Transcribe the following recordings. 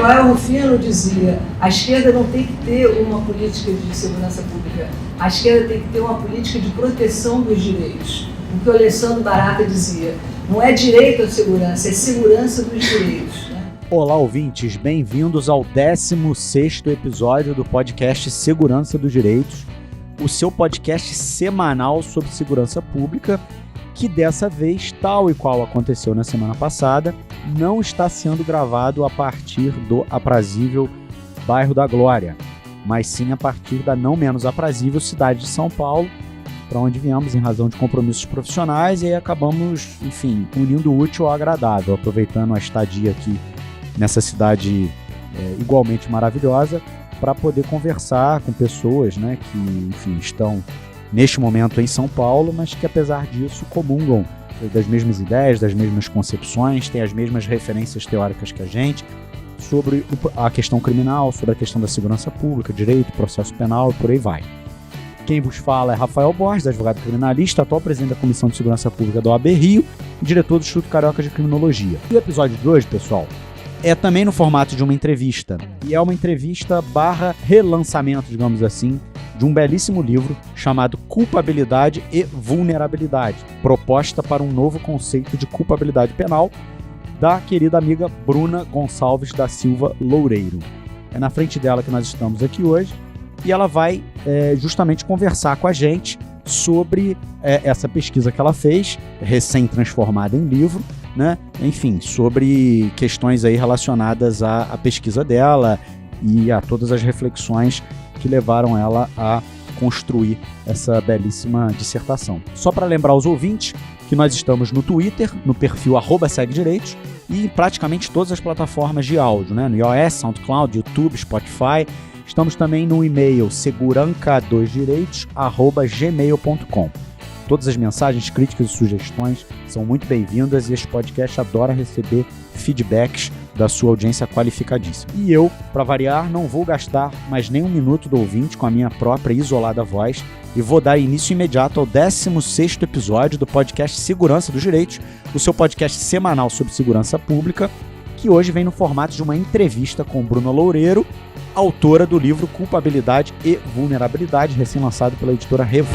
Joel Rufino dizia: a esquerda não tem que ter uma política de segurança pública, a esquerda tem que ter uma política de proteção dos direitos. O que o Alessandro Barata dizia: não é direito à segurança, é segurança dos direitos. Olá, ouvintes, bem-vindos ao 16º episódio do podcast Segurança dos Direitos, o seu podcast semanal sobre segurança pública, que dessa vez, tal e qual aconteceu na semana passada, não está sendo gravado a partir do aprazível bairro da Glória, mas sim a partir da não menos aprazível cidade de São Paulo, para onde viemos em razão de compromissos profissionais e aí acabamos, enfim, unindo o útil ao agradável, aproveitando a estadia aqui nessa cidade igualmente maravilhosa, para poder conversar com pessoas, né, que, enfim, estão neste momento em São Paulo, mas que apesar disso comungam das mesmas ideias, das mesmas concepções, têm as mesmas referências teóricas que a gente sobre a questão criminal, sobre a questão da segurança pública, direito, processo penal e por aí vai. Quem vos fala é Rafael Borges, advogado criminalista, atual presidente da Comissão de Segurança Pública da OAB Rio e diretor do Instituto Carioca de Criminologia. E o episódio de hoje, pessoal, é também no formato de uma entrevista, e é uma entrevista barra relançamento, digamos assim, de um belíssimo livro chamado Culpabilidade e Vulnerabilidade, proposta para um novo conceito de culpabilidade penal, da querida amiga Bruna Gonçalves da Silva Loureiro. É na frente dela que nós estamos aqui hoje, e ela vai justamente conversar com a gente sobre essa pesquisa que ela fez, recém-transformada em livro, né? Enfim, sobre questões aí relacionadas à pesquisa dela e a todas as reflexões que levaram ela a construir essa belíssima dissertação. Só para lembrar aos ouvintes que nós estamos no Twitter, no perfil @seguedireitos e em praticamente todas as plataformas de áudio, né? No iOS, SoundCloud, YouTube, Spotify. Estamos também no e-mail seguranca2direitos@gmail.com. Todas as mensagens, críticas e sugestões são muito bem-vindas e este podcast adora receber feedbacks da sua audiência qualificadíssima. E eu, para variar, não vou gastar mais nem um minuto do ouvinte com a minha própria isolada voz e vou dar início imediato ao 16º episódio do podcast Segurança dos Direitos, o seu podcast semanal sobre segurança pública, que hoje vem no formato de uma entrevista com Bruna Loureiro, autora do livro Culpabilidade e Vulnerabilidade, recém-lançado pela editora Revan.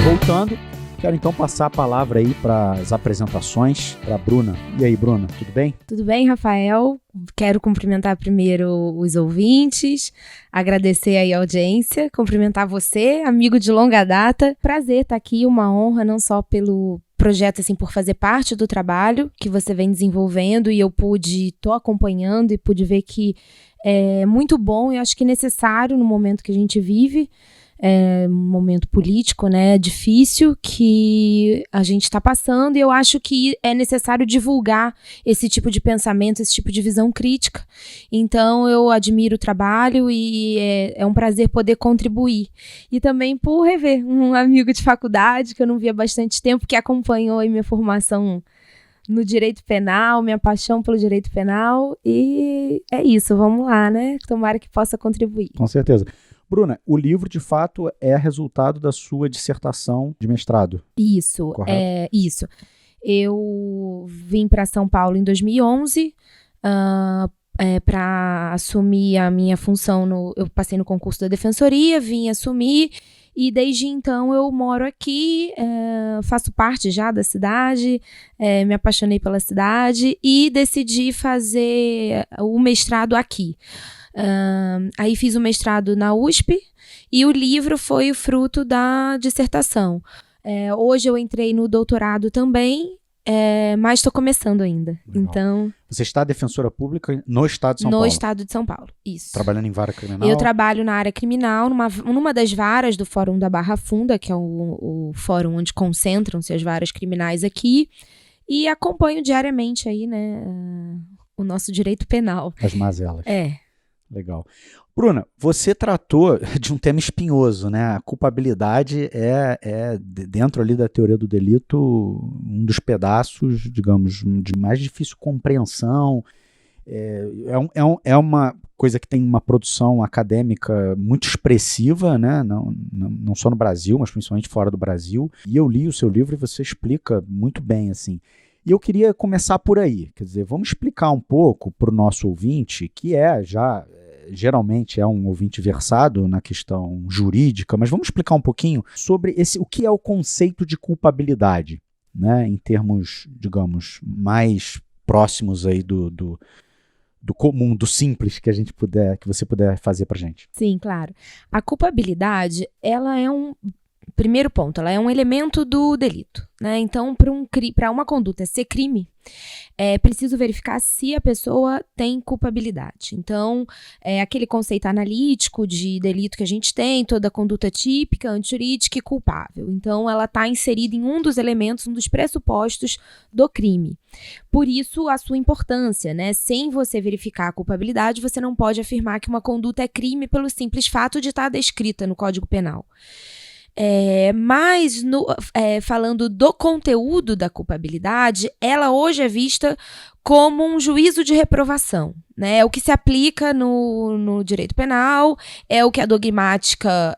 Voltando, quero então passar a palavra aí para as apresentações, para a Bruna. E aí, Bruna, tudo bem? Tudo bem, Rafael. Quero cumprimentar primeiro os ouvintes, agradecer aí a audiência, cumprimentar você, amigo de longa data. Prazer estar aqui, uma honra, não só pelo projeto, assim, por fazer parte do trabalho que você vem desenvolvendo e eu tô acompanhando e pude ver que é muito bom e acho que necessário no momento que a gente vive. Um momento político, né, difícil que a gente está passando e eu acho que é necessário divulgar esse tipo de pensamento, esse tipo de visão crítica. Então eu admiro o trabalho e é um prazer poder contribuir. E também por rever um amigo de faculdade que eu não via há bastante tempo, que acompanhou a minha formação no direito penal, minha paixão pelo direito penal e é isso, vamos lá, né? Tomara que possa contribuir. Com certeza. Bruna, o livro, de fato, é resultado da sua dissertação de mestrado. Isso, correto? Isso. Eu vim para São Paulo em 2011 para assumir a minha função. Eu passei no concurso da Defensoria, vim assumir e desde então eu moro aqui, faço parte já da cidade, me apaixonei pela cidade e decidi fazer o mestrado aqui. Aí fiz o mestrado na USP e o livro foi o fruto da dissertação. Hoje eu entrei no doutorado também, mas estou começando ainda. Legal. Então, você está defensora pública no estado de São Paulo? No estado de São Paulo, isso. Trabalhando em vara criminal? Eu trabalho na área criminal, numa das varas do Fórum da Barra Funda, que é o fórum onde concentram-se as varas criminais aqui, e acompanho diariamente aí, né, o nosso direito penal. As mazelas. Legal. Bruna, você tratou de um tema espinhoso, né? A culpabilidade é dentro ali da teoria do delito, um dos pedaços, de mais difícil compreensão. É uma coisa que tem uma produção acadêmica muito expressiva, né? Não só no Brasil, mas principalmente fora do Brasil. E eu li o seu livro e você explica muito bem, assim. E eu queria começar por aí, quer dizer, vamos explicar um pouco para o nosso ouvinte, que geralmente é um ouvinte versado na questão jurídica, mas vamos explicar um pouquinho sobre o que é o conceito de culpabilidade, né, em termos, digamos, mais próximos aí do comum, do simples que você puder fazer pra gente. Sim, claro. A culpabilidade, ela é primeiro ponto, ela é um elemento do delito, né? Então, para uma conduta ser crime, é preciso verificar se a pessoa tem culpabilidade. Então, aquele conceito analítico de delito que a gente tem, toda conduta típica, antijurídica e culpável. Então, ela está inserida em um dos elementos, um dos pressupostos do crime. Por isso, a sua importância, né? Sem você verificar a culpabilidade, você não pode afirmar que uma conduta é crime pelo simples fato de estar descrita no Código Penal. Mas, falando do conteúdo da culpabilidade, ela hoje é vista como um juízo de reprovação, né? É o que se aplica no direito penal, é o que a dogmática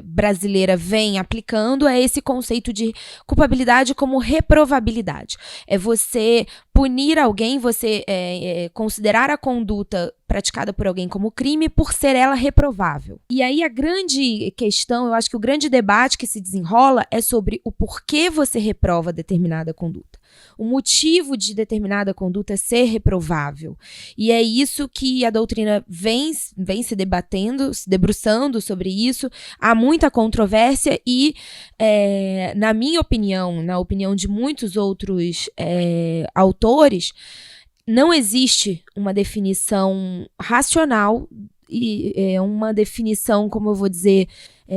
brasileira vem aplicando, é esse conceito de culpabilidade como reprovabilidade. É você punir alguém, você considerar a conduta praticada por alguém como crime por ser ela reprovável. E aí a grande questão, eu acho que o grande debate que se desenrola é sobre o porquê você reprova determinada conduta. O motivo de determinada conduta ser reprovável. E é isso que a doutrina vem se debatendo, se debruçando sobre isso. Há muita controvérsia e, na minha opinião, na opinião de muitos outros autores, não existe uma definição racional e uma definição, como eu vou dizer,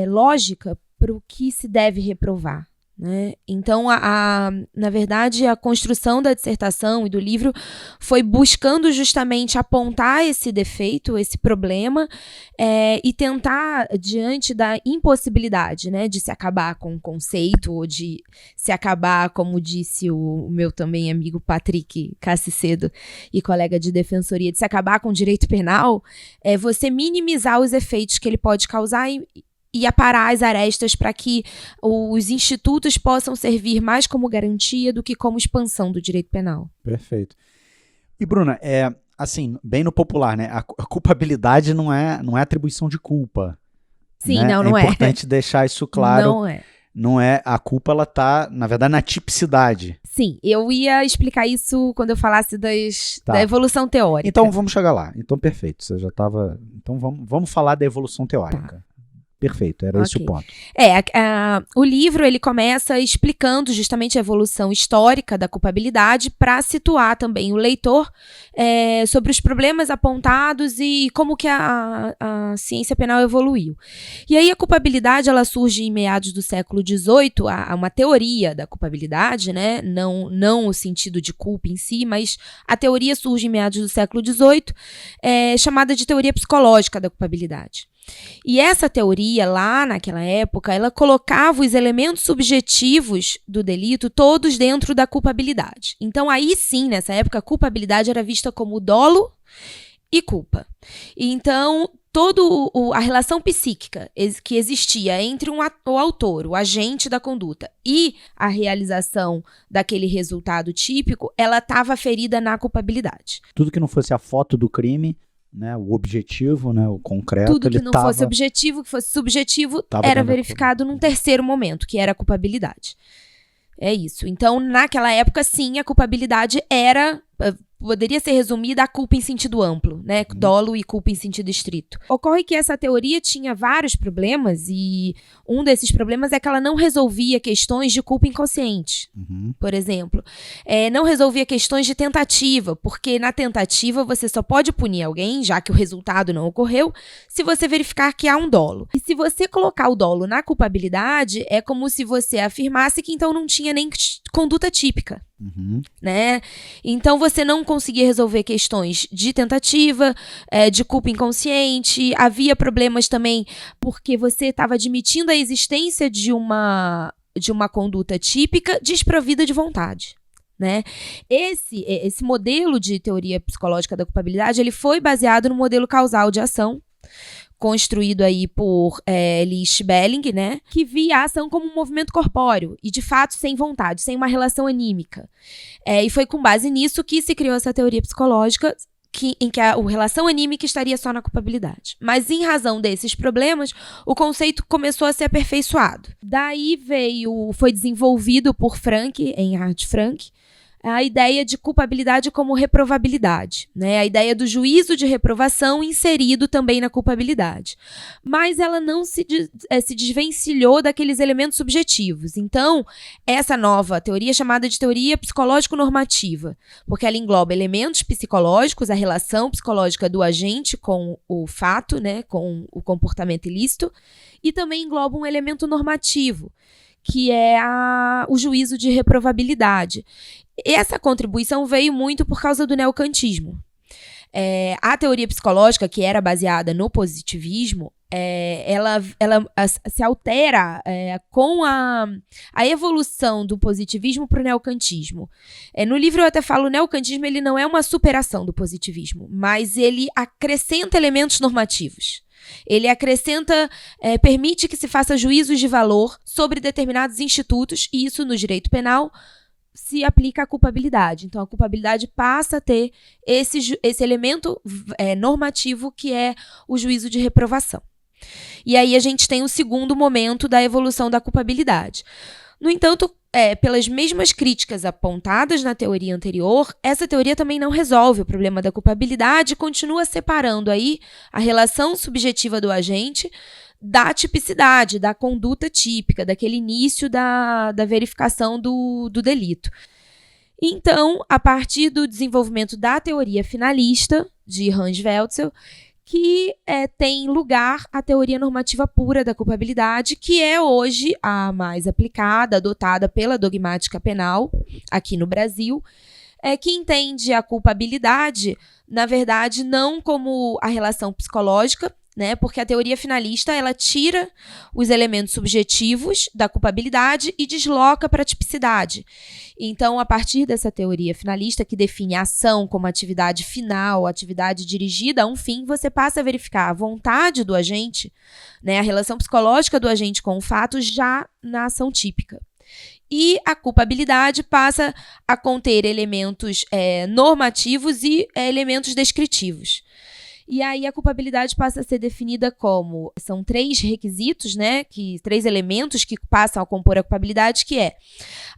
lógica para o que se deve reprovar. Né? Então, na verdade, a construção da dissertação e do livro foi buscando justamente apontar esse defeito, esse problema, e tentar, diante da impossibilidade, né, de se acabar com o conceito, ou de se acabar, como disse o meu também amigo Patrick Cassicedo e colega de defensoria, de se acabar com o direito penal, você minimizar os efeitos que ele pode causar e aparar as arestas para que os institutos possam servir mais como garantia do que como expansão do direito penal. Perfeito. E, Bruna, assim, bem no popular, né? A culpabilidade não é atribuição de culpa. Sim, né? não é. É importante deixar isso claro. Não é. Não é, a culpa, ela tá, na verdade, na tipicidade. Sim, eu ia explicar isso quando eu falasse da evolução teórica. Então, vamos chegar lá. Então, perfeito. Você já estava... Então, vamos falar da evolução teórica. Tá. Perfeito, era esse o ponto. O livro ele começa explicando justamente a evolução histórica da culpabilidade para situar também o leitor sobre os problemas apontados e como que a ciência penal evoluiu. E aí a culpabilidade ela surge em meados do século XVIII, há uma teoria da culpabilidade, né? Não o sentido de culpa em si, mas a teoria surge em meados do século XVIII, chamada de teoria psicológica da culpabilidade. E essa teoria, lá naquela época, ela colocava os elementos subjetivos do delito todos dentro da culpabilidade. Então, aí sim, nessa época, a culpabilidade era vista como dolo e culpa. Então, toda a relação psíquica que existia entre o autor, o agente da conduta, e a realização daquele resultado típico, ela estava ferida na culpabilidade. Tudo que não fosse a foto do crime... Né, o objetivo, né, o concreto, tudo que não fosse objetivo, que fosse subjetivo, era verificado num terceiro momento, que era a culpabilidade. É isso. Então, naquela época, sim, a culpabilidade poderia ser resumida a culpa em sentido amplo, né? Dolo e culpa em sentido estrito. Ocorre que essa teoria tinha vários problemas e um desses problemas é que ela não resolvia questões de culpa inconsciente, por exemplo. Não resolvia questões de tentativa, porque na tentativa você só pode punir alguém, já que o resultado não ocorreu, se você verificar que há um dolo. E se você colocar o dolo na culpabilidade, é como se você afirmasse que então não tinha nem conduta típica. Né? Então você não conseguia resolver questões de tentativa, de culpa inconsciente. Havia problemas também porque você estava admitindo a existência de uma conduta típica desprovida de vontade. Né? Esse modelo de teoria psicológica da culpabilidade ele foi baseado no modelo causal de ação, construído aí por Lee Spelling, né, que via a ação como um movimento corpóreo e, de fato, sem vontade, sem uma relação anímica. E foi com base nisso que se criou essa teoria psicológica em que a relação anímica estaria só na culpabilidade. Mas, em razão desses problemas, o conceito começou a ser aperfeiçoado. Daí foi desenvolvido por Reinhard Frank, a ideia de culpabilidade como reprovabilidade, né? A ideia do juízo de reprovação inserido também na culpabilidade. Mas ela não se desvencilhou daqueles elementos subjetivos. Então, essa nova teoria é chamada de teoria psicológico-normativa, porque ela engloba elementos psicológicos, a relação psicológica do agente com o fato, né, com o comportamento ilícito, e também engloba um elemento normativo, que é o juízo de reprovabilidade. Essa contribuição veio muito por causa do neocantismo. A teoria psicológica, que era baseada no positivismo, ela se altera com a evolução do positivismo para o neocantismo. No livro eu até falo, o neocantismo ele não é uma superação do positivismo, mas ele acrescenta elementos normativos. Ele acrescenta, permite que se faça juízos de valor sobre determinados institutos, e isso no direito penal se aplica à culpabilidade. Então, a culpabilidade passa a ter esse elemento normativo que é o juízo de reprovação. E aí a gente tem o segundo momento da evolução da culpabilidade. No entanto, pelas mesmas críticas apontadas na teoria anterior, essa teoria também não resolve o problema da culpabilidade e continua separando aí a relação subjetiva do agente da tipicidade, da conduta típica, daquele início da verificação do delito. Então, a partir do desenvolvimento da teoria finalista de Hans Welzel, que tem lugar a teoria normativa pura da culpabilidade, que é hoje a mais aplicada, adotada pela dogmática penal aqui no Brasil, que entende a culpabilidade, na verdade, não como a relação psicológica, né, porque a teoria finalista ela tira os elementos subjetivos da culpabilidade e desloca para a tipicidade. Então, a partir dessa teoria finalista, que define a ação como atividade final, atividade dirigida a um fim, você passa a verificar a vontade do agente, né, a relação psicológica do agente com o fato já na ação típica. E a culpabilidade passa a conter elementos normativos e elementos descritivos. E aí a culpabilidade passa a ser definida como, são 3 requisitos, né, 3 elementos que passam a compor a culpabilidade, que é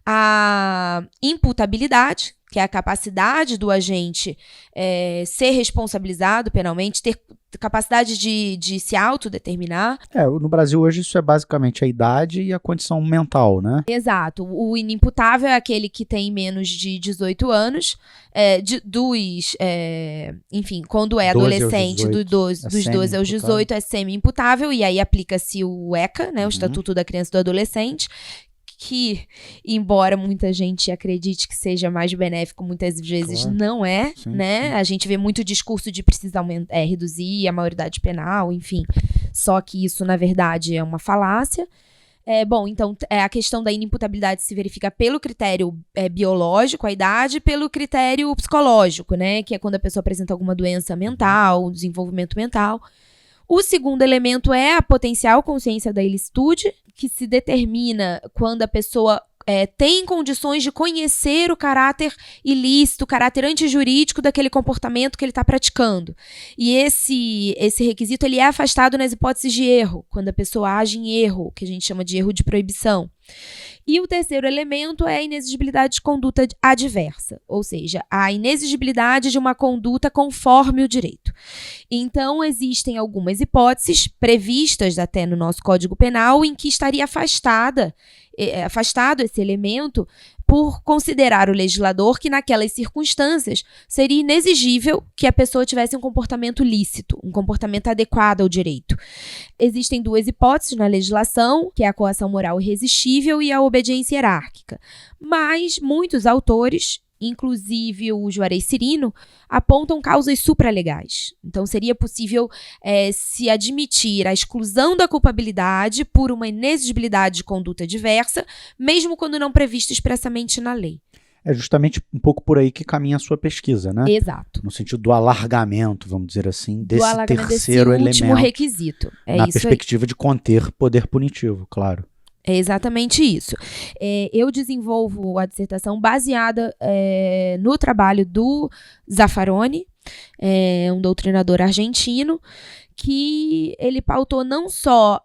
a imputabilidade, que é a capacidade do agente ser responsabilizado penalmente, ter capacidade de se autodeterminar. No Brasil hoje isso é basicamente a idade e a condição mental, né? Exato. O inimputável é aquele que tem menos de 18 anos, enfim, quando é adolescente, dos 12 aos 18 é semi-imputável, e aí aplica-se o ECA, né, o Estatuto da Criança e do Adolescente, que, embora muita gente acredite que seja mais benéfico, muitas vezes não é, sim, né? Sim. A gente vê muito discurso de precisar reduzir a maioridade penal, enfim. Só que isso, na verdade, é uma falácia. Então, a questão da inimputabilidade se verifica pelo critério biológico, a idade, e pelo critério psicológico, né? Que é quando a pessoa apresenta alguma doença mental, desenvolvimento mental. O segundo elemento é a potencial consciência da ilicitude, que se determina quando a pessoa tem condições de conhecer o caráter ilícito, o caráter antijurídico daquele comportamento que ele está praticando. E esse requisito ele é afastado nas hipóteses de erro, quando a pessoa age em erro, que a gente chama de erro de proibição. E o terceiro elemento é a inexigibilidade de conduta adversa, ou seja, a inexigibilidade de uma conduta conforme o direito. Então, existem algumas hipóteses previstas até no nosso Código Penal em que estaria afastado esse elemento por considerar o legislador que naquelas circunstâncias seria inexigível que a pessoa tivesse um comportamento lícito, um comportamento adequado ao direito. Existem 2 hipóteses na legislação, que é a coação moral irresistível e a obediência hierárquica. Mas muitos autores, inclusive o Juarez Cirino, apontam causas supralegais. Então, seria possível se admitir a exclusão da culpabilidade por uma inexigibilidade de conduta diversa, mesmo quando não prevista expressamente na lei. É justamente um pouco por aí que caminha a sua pesquisa, né? Exato. No sentido do alargamento, vamos dizer assim, Do desse alargamento terceiro desse último elemento. requisito. É Na isso aí. perspectiva de conter poder punitivo, claro. É exatamente isso. Eu desenvolvo a dissertação baseada no trabalho do Zaffaroni, um doutrinador argentino, que ele pautou não só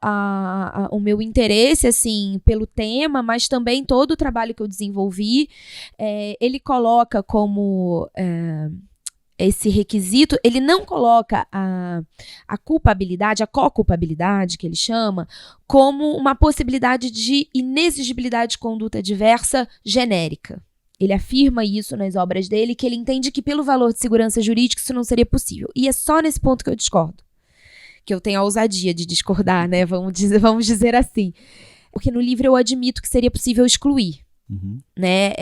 o meu interesse assim pelo tema, mas também todo o trabalho que eu desenvolvi. Ele coloca como esse requisito, ele não coloca a culpabilidade, a co-culpabilidade, que ele chama, como uma possibilidade de inexigibilidade de conduta diversa genérica. Ele afirma isso nas obras dele, que ele entende que pelo valor de segurança jurídica isso não seria possível. E é só nesse ponto que eu discordo. Que eu tenho a ousadia de discordar, né? Vamos dizer assim. Porque no livro eu admito que seria possível excluir. Uhum. Né?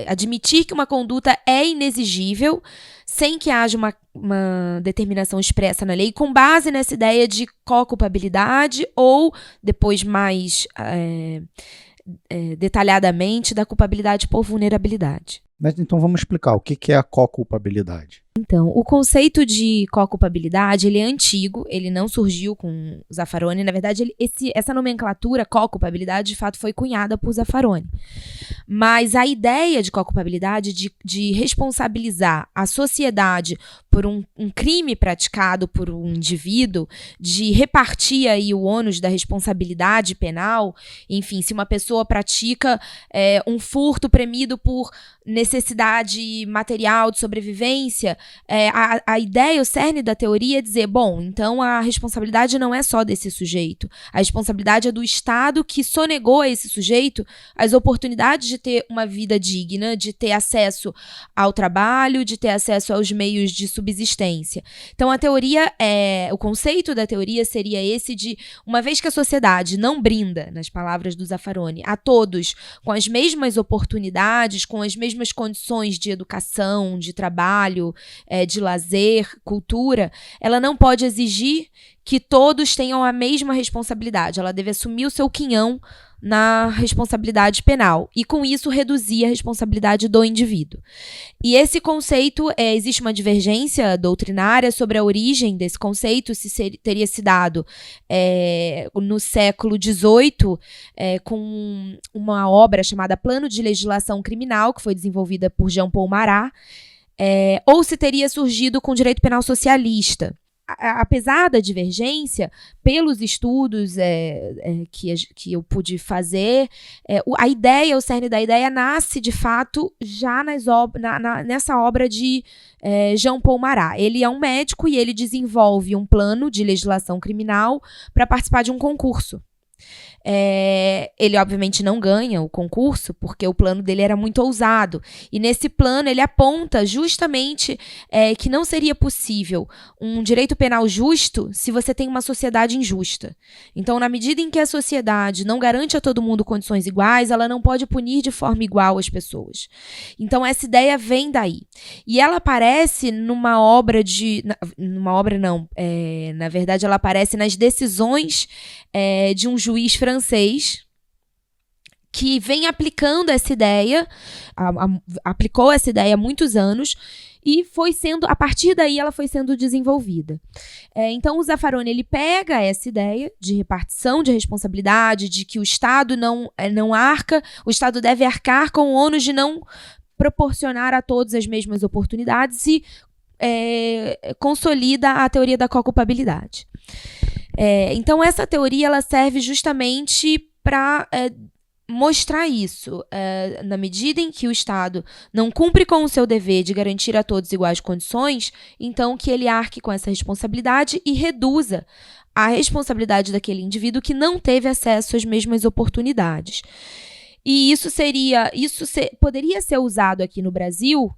Admitir que uma conduta é inexigível sem que haja uma determinação expressa na lei, com base nessa ideia de co-culpabilidade ou, depois mais detalhadamente, da culpabilidade por vulnerabilidade. Mas então vamos explicar o que é a co-culpabilidade. Então, o conceito de co-culpabilidade, ele é antigo, ele não surgiu com Zaffaroni. Na verdade, essa nomenclatura co-culpabilidade, de fato, foi cunhada por Zaffaroni. Mas a ideia de co-culpabilidade, de responsabilizar a sociedade por um crime praticado por um indivíduo, de repartir aí o ônus da responsabilidade penal, enfim, se uma pessoa pratica um furto premido por necessidade material de sobrevivência, a ideia, o cerne da teoria é dizer, bom, então a responsabilidade não é só desse sujeito, a responsabilidade é do Estado que sonegou a esse sujeito as oportunidades de ter uma vida digna, de ter acesso ao trabalho, de ter acesso aos meios de subsistência. Então a teoria, o conceito da teoria seria esse de, uma vez que a sociedade não brinda, nas palavras do Zaffaroni, a todos com as mesmas oportunidades, com as mesmas condições de educação, de trabalho, de lazer, cultura, ela não pode exigir que todos tenham a mesma responsabilidade. Ela deve assumir o seu quinhão na responsabilidade penal e, com isso, reduzir a responsabilidade do indivíduo. E esse conceito, existe uma divergência doutrinária sobre a origem desse conceito, se teria se dado no século XVIII, com uma obra chamada Plano de Legislação Criminal, que foi desenvolvida por Jean Paul Marat, ou se teria surgido com o direito penal socialista. Apesar da divergência, pelos estudos que eu pude fazer, a ideia, o cerne da ideia nasce, de fato, já nessa obra de Jean Paul Marat. Ele é um médico e ele desenvolve um plano de legislação criminal para participar de um concurso. Ele obviamente não ganha o concurso porque o plano dele era muito ousado, e nesse plano ele aponta justamente que não seria possível um direito penal justo se você tem uma sociedade injusta. Então, na medida em que a sociedade não garante a todo mundo condições iguais, ela não pode punir de forma igual as pessoas. Então essa ideia vem daí, e ela aparece na verdade ela aparece nas decisões de um juiz francês que vem aplicando essa ideia, aplicou essa ideia há muitos anos, e a partir daí ela foi sendo desenvolvida. Então o Zaffaroni, ele pega essa ideia de repartição de responsabilidade, de que o Estado não arca, o Estado deve arcar com o ônus de não proporcionar a todos as mesmas oportunidades, e consolida a teoria da co-culpabilidade. Então essa teoria, ela serve justamente para mostrar isso. Na medida em que o Estado não cumpre com o seu dever de garantir a todos iguais condições, então que ele arque com essa responsabilidade e reduza a responsabilidade daquele indivíduo que não teve acesso às mesmas oportunidades. E isso poderia ser usado aqui no Brasil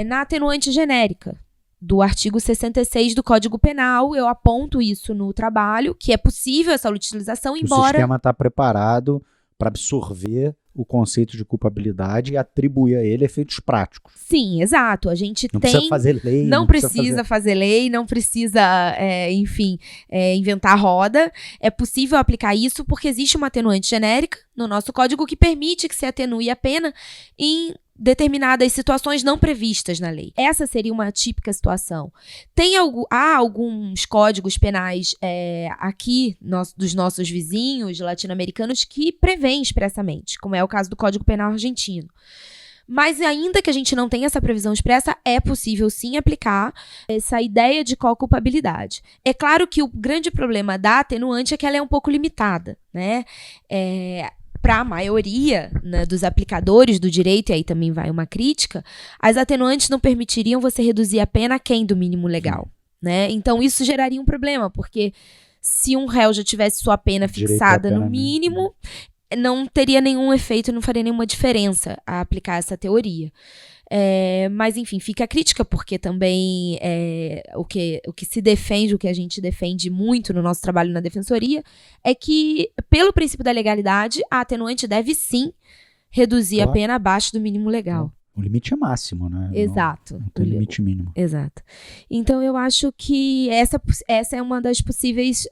na atenuante genérica do artigo 66 do Código Penal. Eu aponto isso no trabalho, que é possível essa utilização, embora... O sistema está preparado para absorver o conceito de culpabilidade e atribuir a ele efeitos práticos. Sim, exato. A gente não precisa fazer lei. Não precisa fazer lei, não precisa, inventar roda. É possível aplicar isso porque existe uma atenuante genérica no nosso código que permite que se atenue a pena em determinadas situações não previstas na lei. Essa seria uma típica situação. Há alguns códigos penais aqui dos nossos vizinhos latino-americanos que prevêem expressamente, como é o caso do Código Penal argentino. Mas ainda que a gente não tenha essa previsão expressa, é possível sim aplicar essa ideia de co-culpabilidade. É claro que o grande problema da atenuante é que ela é um pouco limitada, né? Para a maioria, né, dos aplicadores do direito, e aí também vai uma crítica, as atenuantes não permitiriam você reduzir a pena aquém do mínimo legal, né? Então isso geraria um problema, porque se um réu já tivesse sua pena fixada no mínimo, não teria nenhum efeito, não faria nenhuma diferença a aplicar essa teoria. Mas, enfim, fica a crítica, porque também o que se defende, o que a gente defende muito no nosso trabalho na defensoria, é que, pelo princípio da legalidade, a atenuante deve sim reduzir a pena abaixo do mínimo legal. O limite é máximo, né? Exato. Não tem limite mínimo. Exato. Então, eu acho que essa é uma das possíveis,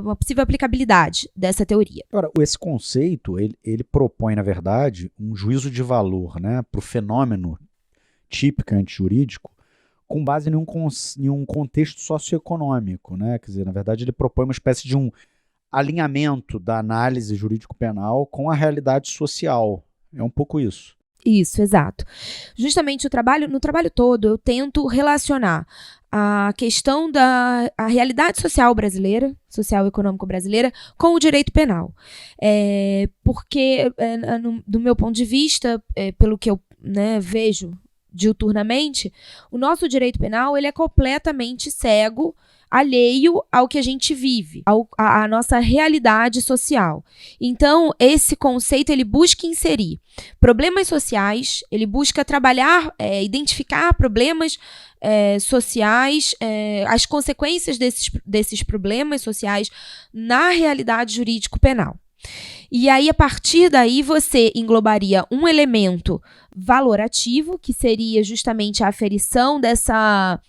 uma possível aplicabilidade dessa teoria. Agora, esse conceito, ele propõe, na verdade, um juízo de valor, né, para o fenômeno típico antijurídico, com base em um contexto socioeconômico, né? Quer dizer, na verdade, ele propõe uma espécie de um alinhamento da análise jurídico-penal com a realidade social. É um pouco isso. Isso, exato. Justamente no trabalho todo, eu tento relacionar a questão da realidade social brasileira, social e econômico brasileira, com o direito penal. Porque, do meu ponto de vista, pelo que eu vejo diuturnamente, o nosso direito penal ele é completamente cego, alheio ao que a gente vive, à nossa realidade social. Então, esse conceito ele busca inserir problemas sociais, ele busca trabalhar, identificar problemas sociais, as consequências desses problemas sociais na realidade jurídico-penal. E aí, a partir daí, você englobaria um elemento valorativo, que seria justamente a aferição dessa,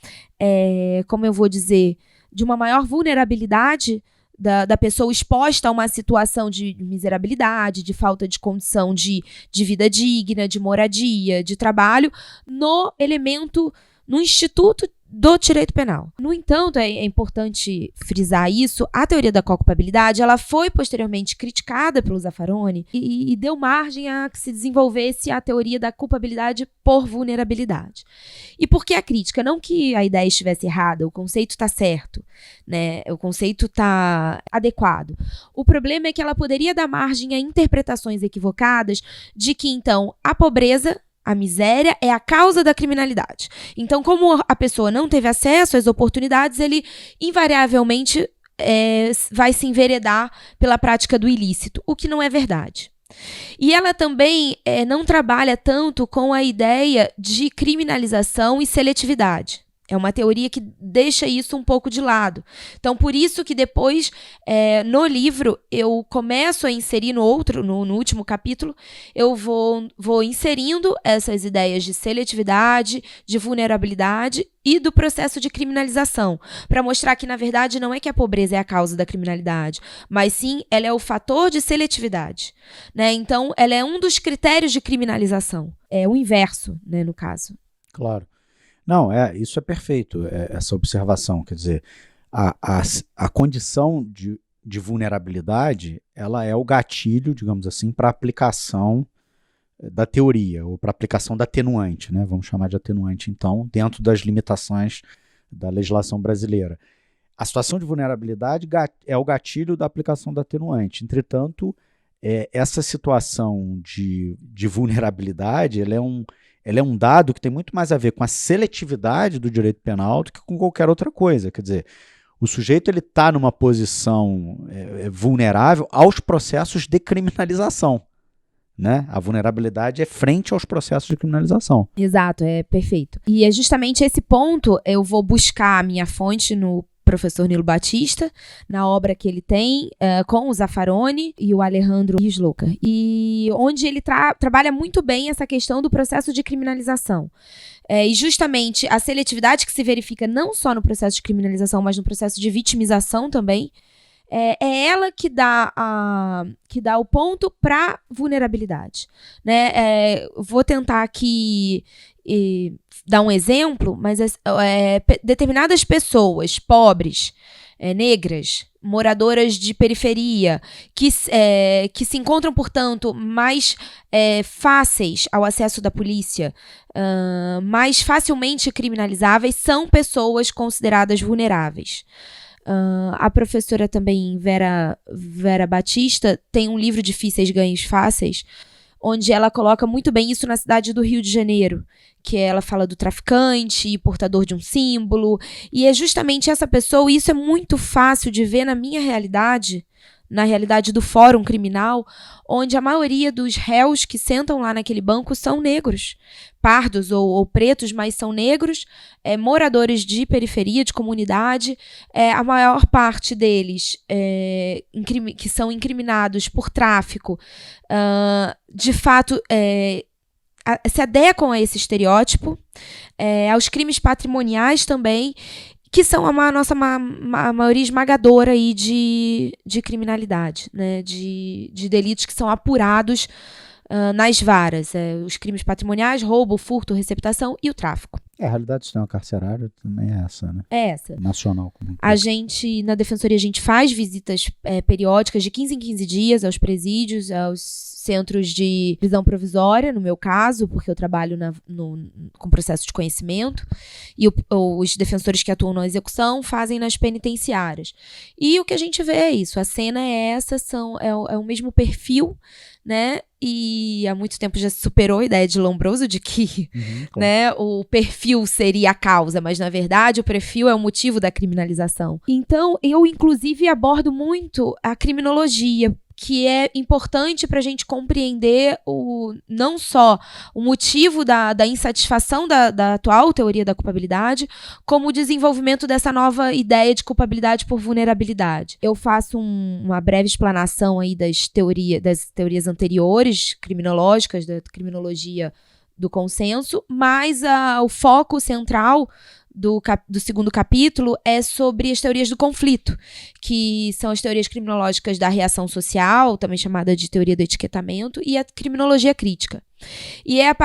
como eu vou dizer, de uma maior vulnerabilidade da pessoa exposta a uma situação de miserabilidade, de falta de condição de vida digna, de moradia, de trabalho, no instituto do direito penal. No entanto, é importante frisar isso, a teoria da co-culpabilidade, ela foi posteriormente criticada pelo Zaffaroni e deu margem a que se desenvolvesse a teoria da culpabilidade por vulnerabilidade. E por que a crítica? Não que a ideia estivesse errada, o conceito está certo, né? O conceito está adequado. O problema é que ela poderia dar margem a interpretações equivocadas de que, então, a pobreza, a miséria é a causa da criminalidade. Então, como a pessoa não teve acesso às oportunidades, ele invariavelmente vai se enveredar pela prática do ilícito, o que não é verdade. E ela também não trabalha tanto com a ideia de criminalização e seletividade. É uma teoria que deixa isso um pouco de lado. Então, por isso que depois, no livro, eu começo a inserir no último capítulo, eu vou inserindo essas ideias de seletividade, de vulnerabilidade e do processo de criminalização, para mostrar que, na verdade, não é que a pobreza é a causa da criminalidade, mas sim, ela é o fator de seletividade, né? Então, ela é um dos critérios de criminalização. É o inverso, né, no caso. Claro. Não, isso é perfeito, essa observação. Quer dizer, a condição de vulnerabilidade, ela é o gatilho, digamos assim, para a aplicação da teoria, ou para a aplicação da atenuante, né? Vamos chamar de atenuante, então, dentro das limitações da legislação brasileira. A situação de vulnerabilidade é o gatilho da aplicação da atenuante. Entretanto, essa situação de vulnerabilidade, ela é um dado que tem muito mais a ver com a seletividade do direito penal do que com qualquer outra coisa. Quer dizer, o sujeito está numa posição vulnerável aos processos de criminalização, né? A vulnerabilidade é frente aos processos de criminalização. Exato, é perfeito. E é justamente esse ponto, eu vou buscar a minha fonte no professor Nilo Batista, na obra que ele tem com o Zaffaroni e o Alejandro Isloca, e onde ele trabalha muito bem essa questão do processo de criminalização. E justamente a seletividade que se verifica não só no processo de criminalização, mas no processo de vitimização também, é ela que dá o ponto para vulnerabilidade, né? Vou tentar aqui dar um exemplo, mas determinadas pessoas pobres, negras, moradoras de periferia, que se encontram, portanto, mais fáceis ao acesso da polícia, mais facilmente criminalizáveis, são pessoas consideradas vulneráveis. A professora também, Vera Batista, tem um livro Difíceis Ganhos Fáceis, onde ela coloca muito bem isso na cidade do Rio de Janeiro, que ela fala do traficante, portador de um símbolo, e é justamente essa pessoa, e isso é muito fácil de ver na minha realidade, na realidade do Fórum Criminal, onde a maioria dos réus que sentam lá naquele banco são negros, pardos ou pretos, mas são negros, moradores de periferia, de comunidade, a maior parte deles que são incriminados por tráfico, de fato se adequam a esse estereótipo, aos crimes patrimoniais também, que são a nossa maioria esmagadora aí de criminalidade, né? De delitos que são apurados nas varas. Os crimes patrimoniais, roubo, furto, receptação e o tráfico. A realidade do sistema carcerário também é essa, né? É essa. Nacional. Como a gente, na Defensoria, a gente faz visitas periódicas de 15 em 15 dias aos presídios, aos centros de prisão provisória, no meu caso, porque eu trabalho com processo de conhecimento, e os defensores que atuam na execução fazem nas penitenciárias. E o que a gente vê é isso, a cena é essa, é o mesmo perfil, né? E há muito tempo já se superou a ideia de Lombroso de que né, o perfil seria a causa, mas na verdade o perfil é o motivo da criminalização. Então eu inclusive abordo muito a criminologia, que é importante para a gente compreender não só o motivo da insatisfação da atual teoria da culpabilidade, como o desenvolvimento dessa nova ideia de culpabilidade por vulnerabilidade. Eu faço uma breve explanação aí das teorias anteriores, criminológicas, da criminologia do consenso, mas o foco central do segundo capítulo é sobre as teorias do conflito, que são as teorias criminológicas da reação social, também chamada de teoria do etiquetamento, e a criminologia crítica. E é a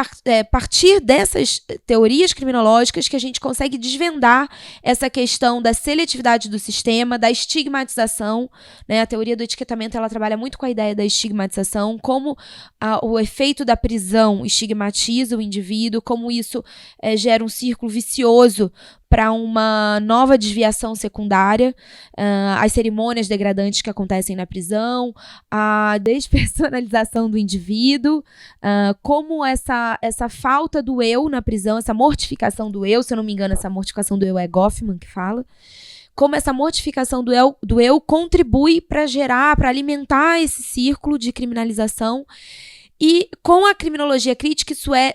partir dessas teorias criminológicas que a gente consegue desvendar essa questão da seletividade do sistema, da estigmatização, né? A teoria do etiquetamento ela trabalha muito com a ideia da estigmatização, como o efeito da prisão estigmatiza o indivíduo, como isso gera um círculo vicioso para uma nova desviação secundária, as cerimônias degradantes que acontecem na prisão, a despersonalização do indivíduo, como essa falta do eu na prisão, essa mortificação do eu, se eu não me engano, essa mortificação do eu é Goffman que fala, como essa mortificação do eu contribui para alimentar esse círculo de criminalização. E com a criminologia crítica isso é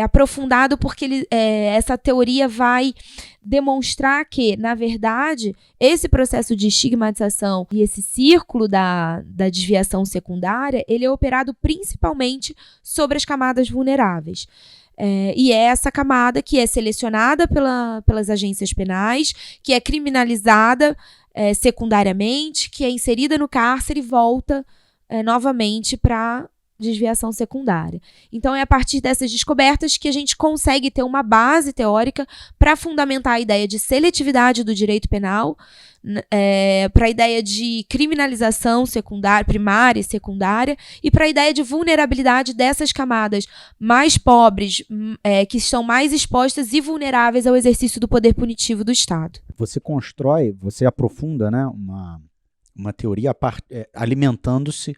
aprofundado porque essa teoria vai demonstrar que, na verdade, esse processo de estigmatização e esse círculo da desviação secundária, ele é operado principalmente sobre as camadas vulneráveis. E é essa camada que é selecionada pelas agências penais, que é criminalizada secundariamente, que é inserida no cárcere e volta novamente para desviação secundária. Então é a partir dessas descobertas que a gente consegue ter uma base teórica para fundamentar a ideia de seletividade do direito penal, para a ideia de criminalização secundária, primária e secundária, e para a ideia de vulnerabilidade dessas camadas mais pobres, que estão mais expostas e vulneráveis ao exercício do poder punitivo do Estado. Você aprofunda, né, uma teoria alimentando-se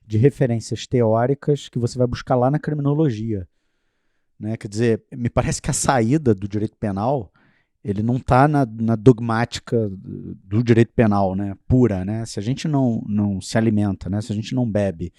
de referências teóricas que você vai buscar lá na criminologia, né? Quer dizer, me parece que a saída do direito penal ele não está na dogmática do direito penal, né? Pura, né? Se a gente não se alimenta, né? Se a gente não bebe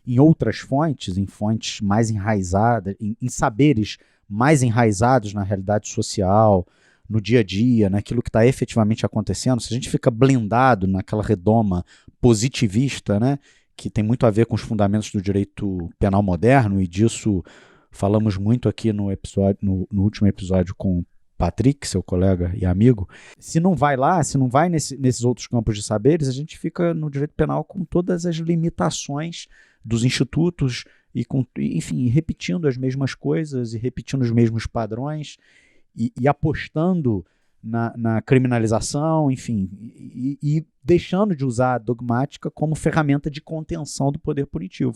em outras fontes, em fontes mais enraizadas, em saberes mais enraizados na realidade social, no dia a dia, naquilo que está efetivamente acontecendo, se a gente fica blindado naquela redoma positivista, né? Que tem muito a ver com os fundamentos do direito penal moderno, e disso falamos muito aqui no último episódio com o Patrick, seu colega e amigo, se não vai lá, se não vai nesses outros campos de saberes, a gente fica no direito penal com todas as limitações dos institutos e, enfim, repetindo as mesmas coisas e repetindo os mesmos padrões e apostando na criminalização, enfim, e deixando de usar a dogmática como ferramenta de contenção do poder punitivo,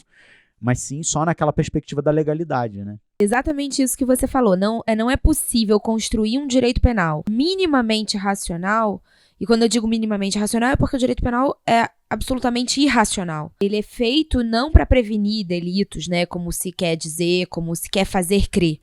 mas sim só naquela perspectiva da legalidade, né? Exatamente isso que você falou. Não é possível construir um direito penal minimamente racional, e quando eu digo minimamente racional é porque o direito penal é absolutamente irracional. Ele é feito não para prevenir delitos, né, como se quer dizer, como se quer fazer crer.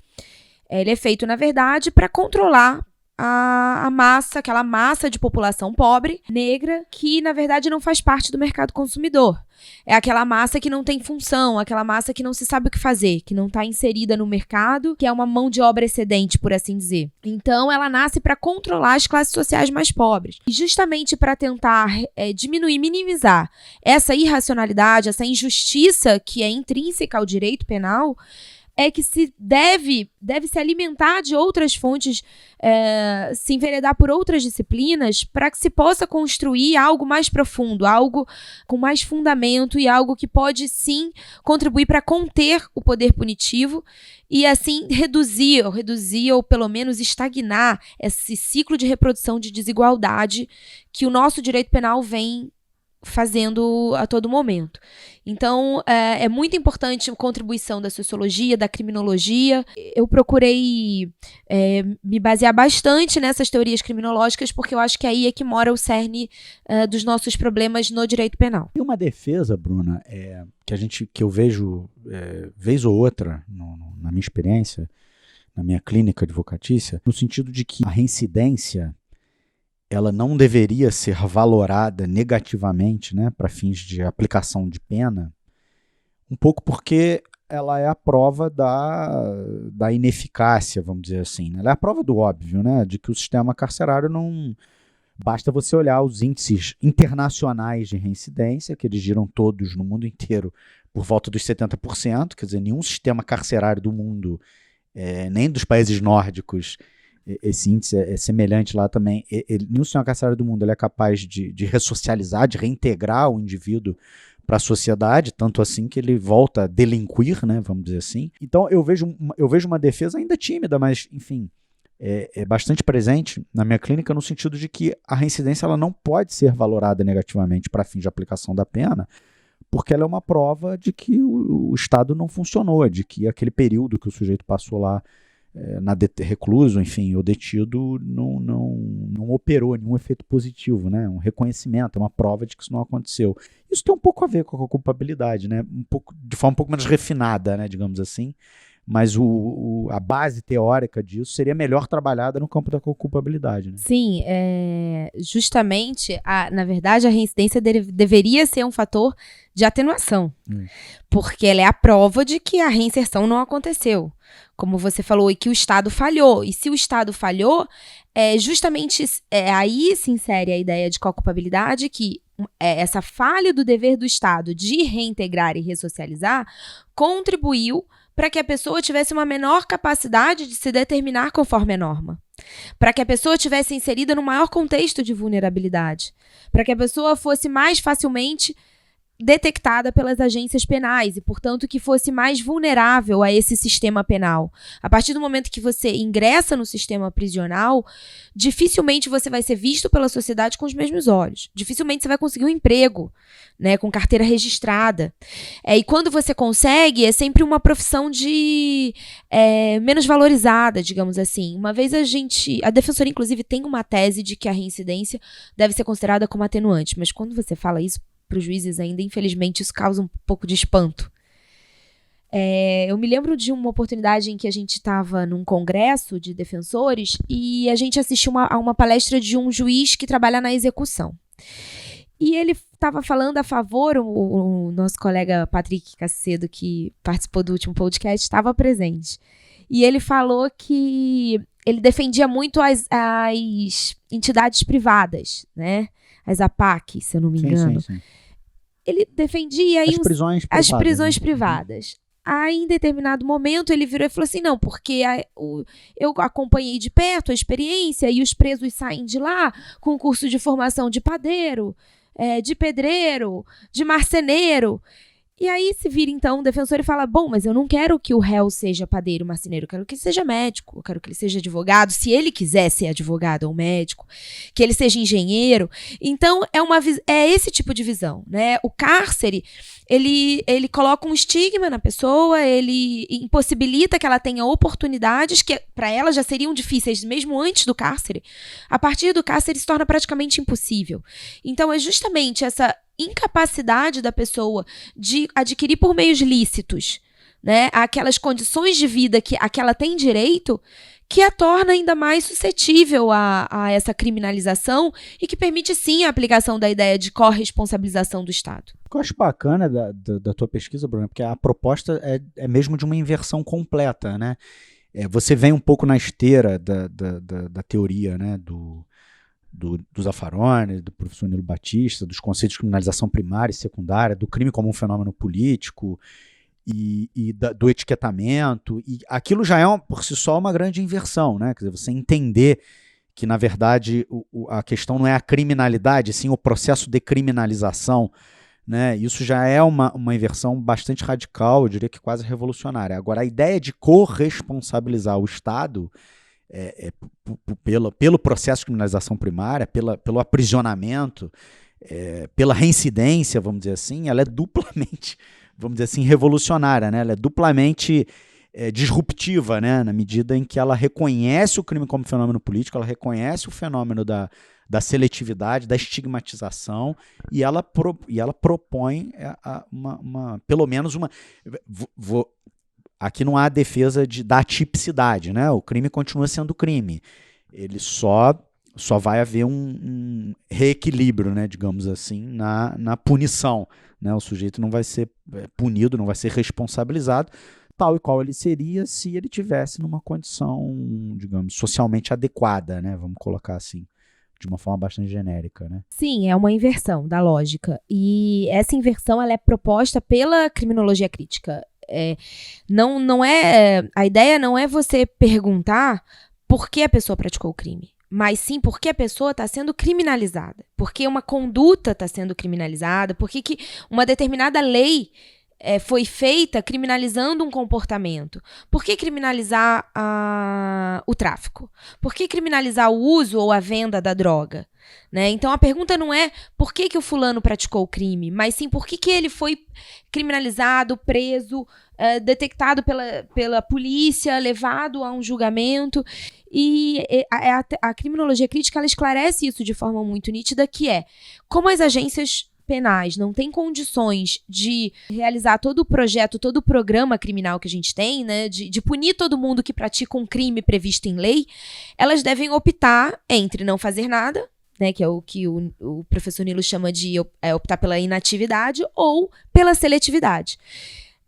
Ele é feito, na verdade, para controlar a massa, aquela massa de população pobre, negra, que na verdade não faz parte do mercado consumidor. É aquela massa que não tem função, aquela massa que não se sabe o que fazer, que não está inserida no mercado, que é uma mão de obra excedente, por assim dizer. Então ela nasce para controlar as classes sociais mais pobres. E justamente para tentar diminuir, minimizar essa irracionalidade, essa injustiça que é intrínseca ao direito penal, é que se deve se alimentar de outras fontes, se enveredar por outras disciplinas, para que se possa construir algo mais profundo, algo com mais fundamento e algo que pode, sim, contribuir para conter o poder punitivo e, assim, reduzir ou pelo menos estagnar esse ciclo de reprodução de desigualdade que o nosso direito penal vem fazendo a todo momento. Então, é muito importante a contribuição da sociologia, da criminologia. Eu procurei me basear bastante nessas teorias criminológicas, porque eu acho que aí é que mora o cerne dos nossos problemas no direito penal. Tem uma defesa, Bruna, que eu vejo vez ou outra na minha experiência, na minha clínica advocatícia, no sentido de que a reincidência ela não deveria ser valorada negativamente, né, para fins de aplicação de pena, um pouco porque ela é a prova da ineficácia, vamos dizer assim. Ela é a prova do óbvio, né, de que o sistema carcerário não... Basta você olhar os índices internacionais de reincidência, que eles giram todos no mundo inteiro por volta dos 70%, quer dizer, nenhum sistema carcerário do mundo, nem dos países nórdicos, esse índice é semelhante lá também. Nenhum sistema carcerário do mundo ele é capaz de ressocializar, de reintegrar o indivíduo para a sociedade, tanto assim que ele volta a delinquir, né, vamos dizer assim. Então eu vejo uma defesa ainda tímida, mas enfim, é bastante presente na minha clínica no sentido de que a reincidência ela não pode ser valorada negativamente para fins de aplicação da pena, porque ela é uma prova de que o Estado não funcionou, de que aquele período que o sujeito passou lá recluso, enfim, ou detido, não operou nenhum efeito positivo, né? Um reconhecimento, uma prova de que isso não aconteceu. Isso tem um pouco a ver com a culpabilidade, né? De forma um pouco menos refinada, né, digamos assim, mas a base teórica disso seria melhor trabalhada no campo da culpabilidade, né? Sim, justamente, na verdade, a reincidência deveria ser um fator de atenuação, porque ela é a prova de que a reinserção não aconteceu, como você falou, e que o Estado falhou. E se o Estado falhou, justamente aí se insere a ideia de co-culpabilidade, que essa falha do dever do Estado de reintegrar e ressocializar contribuiu para que a pessoa tivesse uma menor capacidade de se determinar conforme a norma, para que a pessoa tivesse inserida no maior contexto de vulnerabilidade, para que a pessoa fosse mais facilmente detectada pelas agências penais e, portanto, que fosse mais vulnerável a esse sistema penal. A partir do momento que você ingressa no sistema prisional, dificilmente você vai ser visto pela sociedade com os mesmos olhos. Dificilmente você vai conseguir um emprego, né, com carteira registrada. E quando você consegue, é sempre uma profissão menos valorizada, digamos assim. Uma vez a Defensoria, inclusive, tem uma tese de que a reincidência deve ser considerada como atenuante, mas quando você fala isso para os juízes ainda, infelizmente, isso causa um pouco de espanto. Eu me lembro de uma oportunidade em que a gente estava num congresso de defensores e a gente assistiu a uma palestra de um juiz que trabalha na execução. E ele estava falando a favor, o nosso colega Patrick Cacedo, que participou do último podcast, estava presente. E ele falou que ele defendia muito as entidades privadas, né? As APAC, se eu não me engano. Sim. Ele defendia aí as prisões privadas. Aí, em determinado momento, ele virou e falou assim, não, porque eu acompanhei de perto a experiência e os presos saem de lá com curso de formação de padeiro, de pedreiro, de marceneiro. E aí se vira, então, o defensor e fala, bom, mas eu não quero que o réu seja padeiro, marceneiro, eu quero que ele seja médico, eu quero que ele seja advogado, se ele quiser ser advogado ou médico, que ele seja engenheiro. Então, é esse tipo de visão, né? O cárcere, ele coloca um estigma na pessoa, ele impossibilita que ela tenha oportunidades que para ela já seriam difíceis mesmo antes do cárcere. A partir do cárcere se torna praticamente impossível. Então, é justamente essa incapacidade da pessoa de adquirir por meios lícitos, né, aquelas condições de vida a que ela tem direito, que a torna ainda mais suscetível a essa criminalização e que permite, sim, a aplicação da ideia de corresponsabilização do Estado. O que eu acho bacana da tua pesquisa, Bruna, porque a proposta é mesmo de uma inversão completa, né? Você vem um pouco na esteira da teoria, né, do Zaffaroni, do professor Nilo Batista, dos conceitos de criminalização primária e secundária, do crime como um fenômeno político do etiquetamento, e aquilo já é por si só uma grande inversão, né? Quer dizer, você entender que, na verdade, a questão não é a criminalidade, sim o processo de criminalização, né? Isso já é uma inversão bastante radical, eu diria que quase revolucionária. Agora, a ideia de corresponsabilizar o Estado pelo processo de criminalização primária, pelo aprisionamento, pela reincidência, vamos dizer assim, ela é duplamente, vamos dizer assim, revolucionária, né? Ela é duplamente disruptiva, né? Na medida em que ela reconhece o crime como fenômeno político, ela reconhece o fenômeno da seletividade, da estigmatização, e ela propõe pelo menos uma... Aqui não há defesa da tipicidade, né? O crime continua sendo crime. Ele só vai haver um reequilíbrio, né, digamos assim, na punição, né? O sujeito não vai ser punido, não vai ser responsabilizado, tal e qual ele seria se ele tivesse numa condição, digamos, socialmente adequada, né? Vamos colocar assim, de uma forma bastante genérica, né? Sim, é uma inversão da lógica. E essa inversão ela é proposta pela criminologia crítica. A ideia não é você perguntar por que a pessoa praticou o crime, mas sim por que a pessoa está sendo criminalizada, por que uma conduta está sendo criminalizada, por que uma determinada lei foi feita criminalizando um comportamento. Por que criminalizar o tráfico? Por que criminalizar o uso ou a venda da droga? Né? Então a pergunta não é por que o fulano praticou o crime, mas sim por que ele foi criminalizado, preso, detectado pela polícia, levado a um julgamento. E a criminologia crítica ela esclarece isso de forma muito nítida, que é como as agências penais não têm condições de realizar todo o projeto, todo o programa criminal que a gente tem, né, de punir todo mundo que pratica um crime previsto em lei, elas devem optar entre não fazer nada, né, que é o que o professor Nilo chama de optar pela inatividade ou pela seletividade.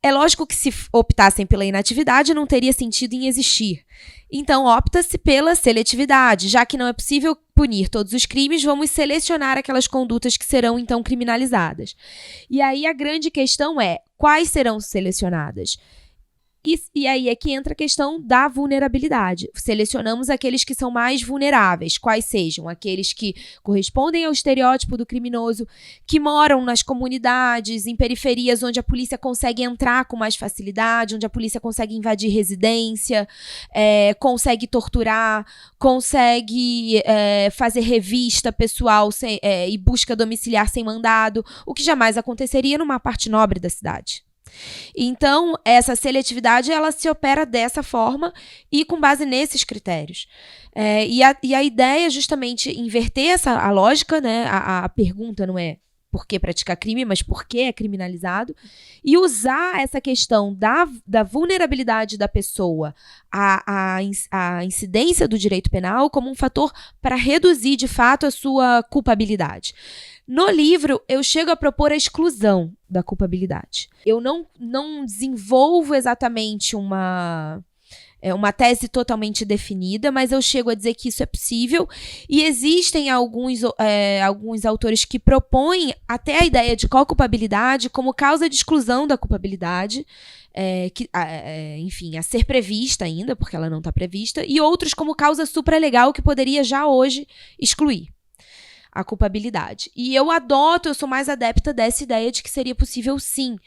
É lógico que se optassem pela inatividade não teria sentido em existir. Então opta-se pela seletividade. Já que não é possível punir todos os crimes, vamos selecionar aquelas condutas que serão então criminalizadas. E aí a grande questão é, quais serão selecionadas? E aí é que entra a questão da vulnerabilidade. Selecionamos aqueles que são mais vulneráveis, quais sejam aqueles que correspondem ao estereótipo do criminoso, que moram nas comunidades, em periferias onde a polícia consegue entrar com mais facilidade, onde a polícia consegue invadir residência, consegue torturar, consegue fazer revista pessoal e busca domiciliar sem mandado, o que jamais aconteceria numa parte nobre da cidade. Então, essa seletividade, ela se opera dessa forma e com base nesses critérios. E a ideia é justamente inverter a lógica, né? A pergunta não é por que praticar crime, mas por que é criminalizado, e usar essa questão da vulnerabilidade da pessoa à incidência do direito penal como um fator para reduzir, de fato, a sua culpabilidade. No livro, eu chego a propor a exclusão da culpabilidade. Eu não desenvolvo exatamente uma tese totalmente definida, mas eu chego a dizer que isso é possível, e existem alguns autores que propõem até a ideia de co-culpabilidade como causa de exclusão da culpabilidade, enfim, a ser prevista ainda, porque ela não está prevista, e outros como causa supralegal que poderia já hoje excluir a culpabilidade. E eu sou mais adepta dessa ideia de que seria possível sim.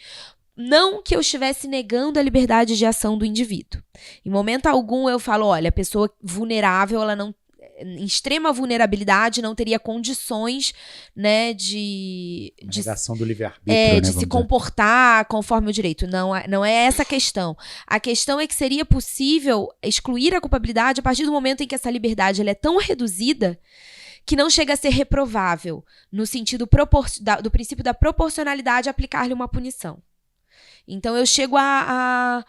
Não que eu estivesse negando a liberdade de ação do indivíduo. Em momento algum eu falo, olha, a pessoa vulnerável, ela não, em extrema vulnerabilidade, não teria condições, né, de negação do livre-arbítrio, de se comportar conforme o direito. Não é essa a questão. A questão é que seria possível excluir a culpabilidade a partir do momento em que essa liberdade ela é tão reduzida que não chega a ser reprovável, no sentido do princípio da proporcionalidade aplicar-lhe uma punição. Então, eu chego a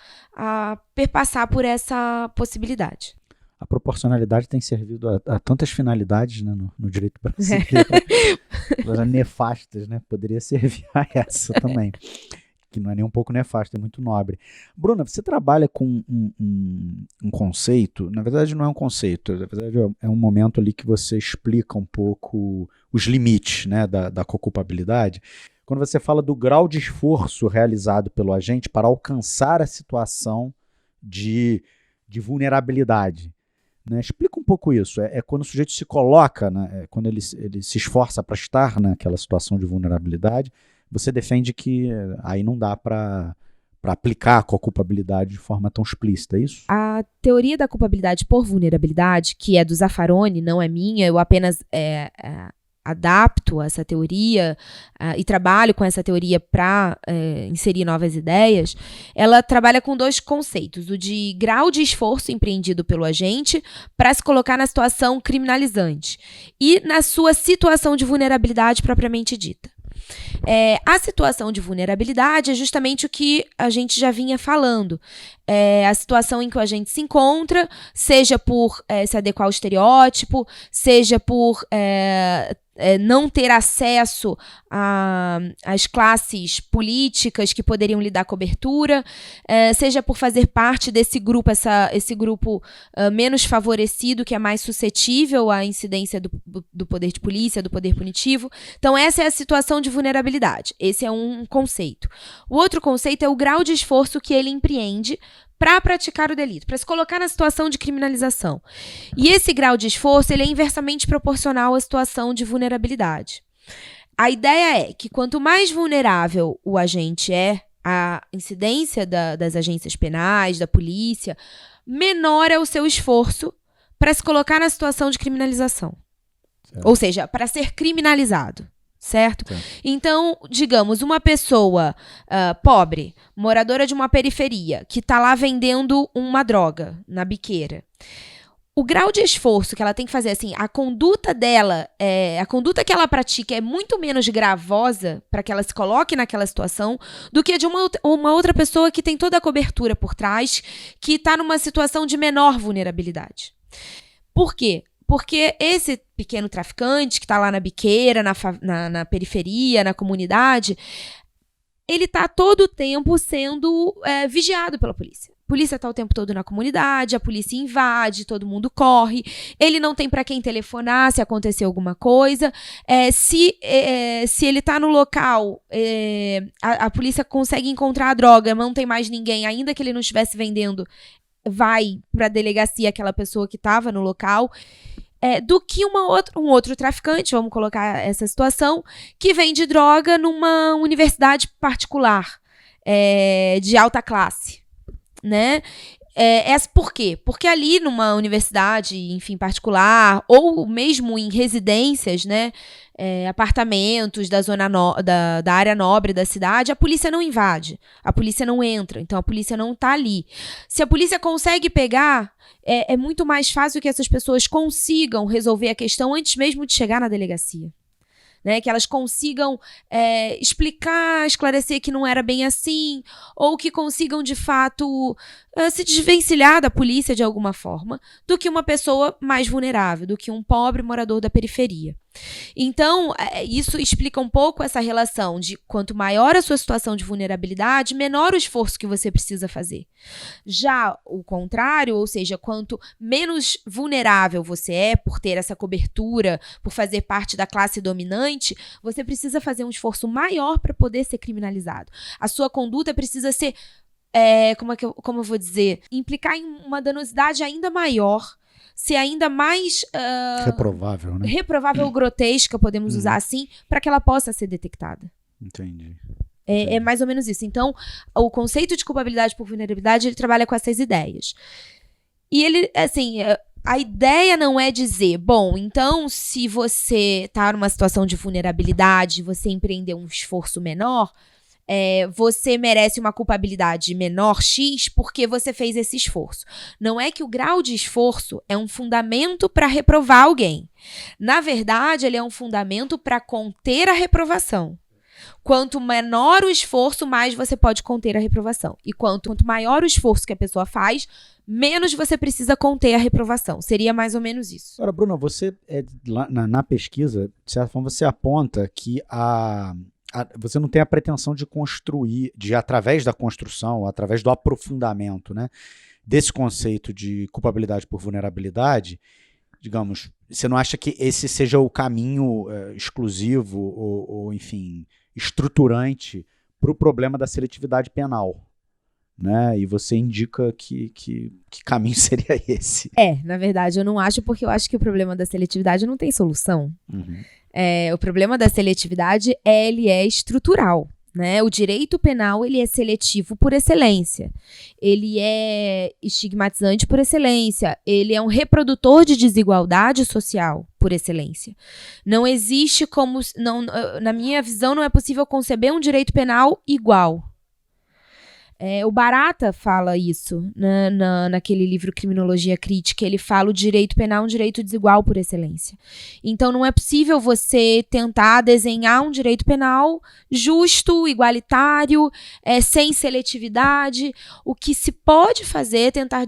perpassar por essa possibilidade. A proporcionalidade tem servido a tantas finalidades, né, no direito brasileiro. Coisas nefastas, né? Poderia servir a essa também. Que não é nem um pouco nefasto, é muito nobre. Bruna, você trabalha com um conceito, na verdade não é um conceito, na verdade é um momento ali que você explica um pouco os limites, né, da co-culpabilidade, quando você fala do grau de esforço realizado pelo agente para alcançar a situação de vulnerabilidade. Né? Explica um pouco isso, é quando o sujeito se coloca, né, quando ele se esforça para estar naquela situação de vulnerabilidade. Você defende que aí não dá para aplicar com a culpabilidade de forma tão explícita, é isso? A teoria da culpabilidade por vulnerabilidade, que é do Zaffaroni, não é minha, eu apenas adapto essa teoria e trabalho com essa teoria para inserir novas ideias. Ela trabalha com dois conceitos, o de grau de esforço empreendido pelo agente para se colocar na situação criminalizante e na sua situação de vulnerabilidade propriamente dita. A situação de vulnerabilidade é justamente o que a gente já vinha falando. A situação em que o agente se encontra, seja por se adequar ao estereótipo, seja por não ter acesso às classes políticas que poderiam lhe dar cobertura, seja por fazer parte desse grupo, esse grupo menos favorecido, que é mais suscetível à incidência do poder de polícia, do poder punitivo. Então, essa é a situação de vulnerabilidade. Esse é um conceito. O outro conceito é o grau de esforço que ele empreende para praticar o delito, para se colocar na situação de criminalização. E esse grau de esforço ele é inversamente proporcional à situação de vulnerabilidade. A ideia é que quanto mais vulnerável o agente é à incidência das agências penais, da polícia, menor é o seu esforço para se colocar na situação de criminalização. Certo. Ou seja, para ser criminalizado. Certo? Então, digamos, uma pessoa pobre, moradora de uma periferia, que está lá vendendo uma droga na biqueira. O grau de esforço que ela tem que fazer, assim, a conduta dela, a conduta que ela pratica é muito menos gravosa para que ela se coloque naquela situação do que a de uma outra pessoa que tem toda a cobertura por trás, que está numa situação de menor vulnerabilidade. Por quê? Porque esse pequeno traficante que está lá na biqueira, na periferia, na comunidade, ele está todo o tempo sendo vigiado pela polícia. A polícia está o tempo todo na comunidade, a polícia invade, todo mundo corre, ele não tem para quem telefonar se acontecer alguma coisa. Se ele está no local, a polícia consegue encontrar a droga, não tem mais ninguém, ainda que ele não estivesse vendendo, vai para a delegacia aquela pessoa que estava no local. Do que um outro traficante, vamos colocar essa situação, que vende droga numa universidade particular, de alta classe, né? Por quê? Porque ali numa universidade, enfim, particular, ou mesmo em residências, né, apartamentos da zona da área nobre da cidade, a polícia não invade, a polícia não entra, então a polícia não está ali. Se a polícia consegue pegar, é muito mais fácil que essas pessoas consigam resolver a questão antes mesmo de chegar na delegacia. Né, que elas consigam esclarecer que não era bem assim, ou que consigam, de fato, se desvencilhar da polícia de alguma forma, do que uma pessoa mais vulnerável, do que um pobre morador da periferia. Então, isso explica um pouco essa relação de quanto maior a sua situação de vulnerabilidade, menor o esforço que você precisa fazer. Já o contrário, ou seja, quanto menos vulnerável você é por ter essa cobertura, por fazer parte da classe dominante, você precisa fazer um esforço maior para poder ser criminalizado. A sua conduta precisa ser, como eu vou dizer, implicar em uma danosidade ainda maior, ser ainda mais reprovável, né? Reprovável ou grotesca, podemos usar assim, para que ela possa ser detectada. Entendi. É mais ou menos isso. Então, o conceito de culpabilidade por vulnerabilidade, ele trabalha com essas ideias. E ele, assim, a ideia não é dizer, bom, então se você está numa situação de vulnerabilidade, você empreender um esforço menor, você merece uma culpabilidade menor X porque você fez esse esforço. Não é que o grau de esforço é um fundamento para reprovar alguém. Na verdade, ele é um fundamento para conter a reprovação. Quanto menor o esforço, mais você pode conter a reprovação. E quanto maior o esforço que a pessoa faz, menos você precisa conter a reprovação. Seria mais ou menos isso. Agora, Bruna, você, na pesquisa, de certa forma, você aponta que você não tem a pretensão de construir, através da construção, através do aprofundamento, né, desse conceito de culpabilidade por vulnerabilidade, digamos, você não acha que esse seja o caminho exclusivo ou, enfim, estruturante para o problema da seletividade penal, né? E você indica que caminho seria esse? Na verdade, eu não acho, porque eu acho que o problema da seletividade não tem solução. Uhum. O problema da seletividade ele é estrutural, né? O direito penal ele é seletivo por excelência, ele é estigmatizante por excelência, ele é um reprodutor de desigualdade social por excelência. Não existe na minha visão, não é possível conceber um direito penal igual. O Barata fala isso naquele livro Criminologia Crítica. Ele fala o direito penal é um direito desigual por excelência. Então não é possível você tentar desenhar um direito penal justo, igualitário, sem seletividade. O que se pode fazer é tentar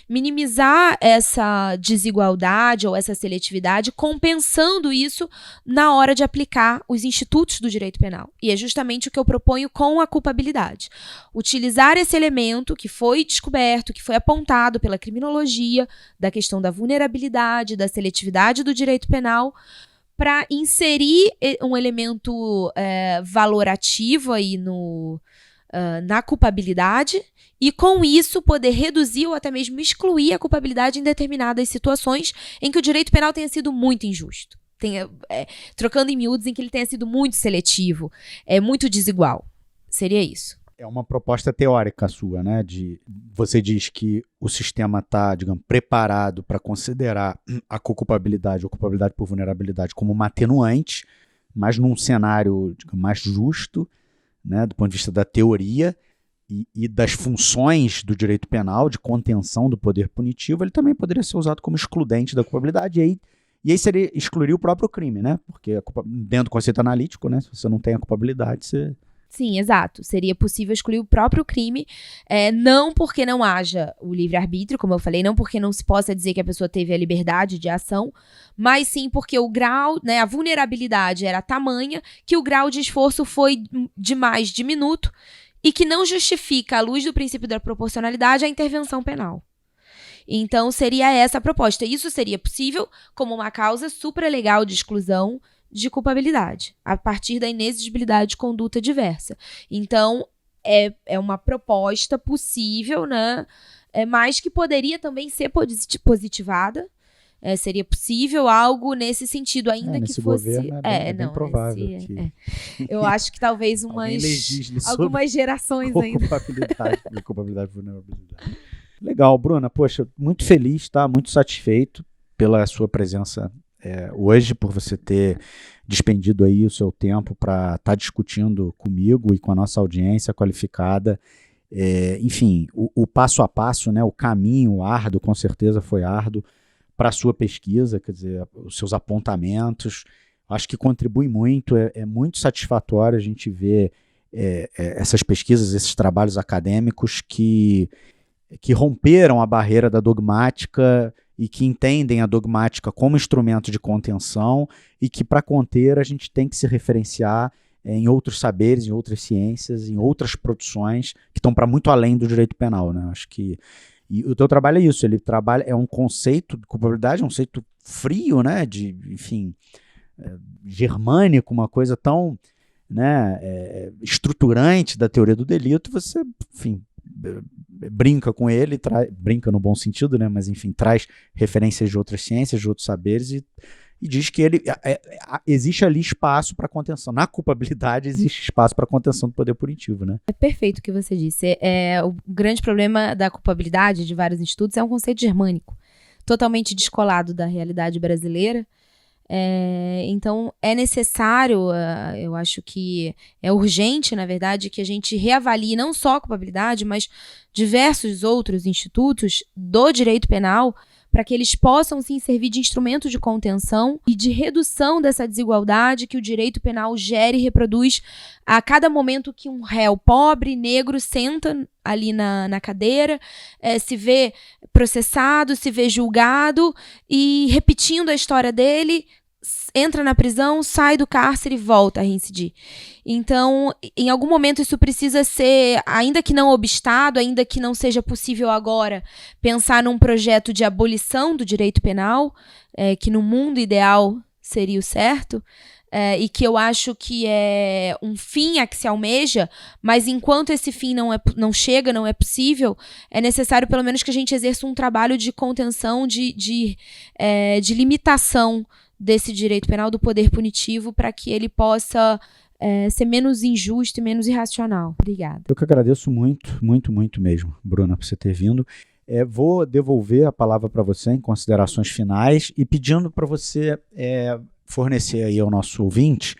minimizar essa desigualdade ou essa seletividade, compensando isso na hora de aplicar os institutos do direito penal. E é justamente o que eu proponho com a culpabilidade. Utilizar esse elemento que foi descoberto, que foi apontado pela criminologia, da questão da vulnerabilidade, da seletividade do direito penal, para inserir um elemento valorativo aí na culpabilidade e, com isso, poder reduzir ou até mesmo excluir a culpabilidade em determinadas situações em que o direito penal tenha sido muito injusto. Trocando em miúdos, em que ele tenha sido muito seletivo, muito desigual. Seria isso. É uma proposta teórica sua, né? Você diz que o sistema está, digamos, preparado para considerar a culpabilidade ou culpabilidade por vulnerabilidade como uma atenuante, mas num cenário, digamos, mais justo, né, do ponto de vista da teoria e das funções do direito penal, de contenção do poder punitivo, ele também poderia ser usado como excludente da culpabilidade, e aí excluiria o próprio crime, né? Porque dentro do conceito analítico, né, se você não tem a culpabilidade, você... Sim, exato. Seria possível excluir o próprio crime, não porque não haja o livre-arbítrio, como eu falei, não porque não se possa dizer que a pessoa teve a liberdade de ação, mas sim porque o grau, né, a vulnerabilidade era tamanha que o grau de esforço foi demais diminuto e que não justifica, à luz do princípio da proporcionalidade, a intervenção penal. Então, seria essa a proposta. Isso seria possível como uma causa supralegal de exclusão de culpabilidade, a partir da inexigibilidade de conduta diversa. Então, é uma proposta possível, né? Mas que poderia também ser positivada. Seria possível algo nesse sentido, ainda que fosse... Governo é bem provável. Eu acho que talvez algumas gerações ainda. Culpabilidade e vulnerabilidade. Legal, Bruna. Poxa, muito feliz, tá? Muito satisfeito pela sua presença hoje, por você ter despendido aí o seu tempo para estar discutindo comigo e com a nossa audiência qualificada. Enfim, o passo a passo, né, o caminho árduo, com certeza foi árduo, para a sua pesquisa, quer dizer, os seus apontamentos, acho que contribui muito, é muito satisfatório a gente ver essas pesquisas, esses trabalhos acadêmicos que romperam a barreira da dogmática e que entendem a dogmática como instrumento de contenção e que, para conter, a gente tem que se referenciar em outros saberes, em outras ciências, em outras produções que estão para muito além do direito penal, né? Acho que e o teu trabalho é isso, ele trabalha, é um conceito de culpabilidade, um conceito frio, né? De, enfim, germânico, uma coisa tão, né, estruturante da teoria do delito, você, enfim, brinca com ele, brinca no bom sentido, né? Mas, enfim, traz referências de outras ciências, de outros saberes e diz que existe ali espaço para contenção. Na culpabilidade existe espaço para contenção do poder punitivo, né? É perfeito o que você disse. O grande problema da culpabilidade de vários institutos é um conceito germânico, totalmente descolado da realidade brasileira. Então, é necessário, eu acho que é urgente, na verdade, que a gente reavalie não só a culpabilidade, mas diversos outros institutos do direito penal, para que eles possam, sim, servir de instrumento de contenção e de redução dessa desigualdade que o direito penal gera e reproduz a cada momento que um réu pobre, negro, senta ali na cadeira, se vê processado, se vê julgado e repetindo a história dele, entra na prisão, sai do cárcere e volta a reincidir. Então, em algum momento isso precisa ser, ainda que não obstado, ainda que não seja possível agora, pensar num projeto de abolição do direito penal, que no mundo ideal seria o certo, e que eu acho que é um fim a que se almeja, mas enquanto esse fim não chega, não é possível, é necessário pelo menos que a gente exerça um trabalho de contenção, de limitação desse direito penal, do poder punitivo, para que ele possa ser menos injusto e menos irracional. Obrigada. Eu que agradeço muito, muito, muito mesmo, Bruna, por você ter vindo. Vou devolver a palavra para você em considerações finais e pedindo para você fornecer aí ao nosso ouvinte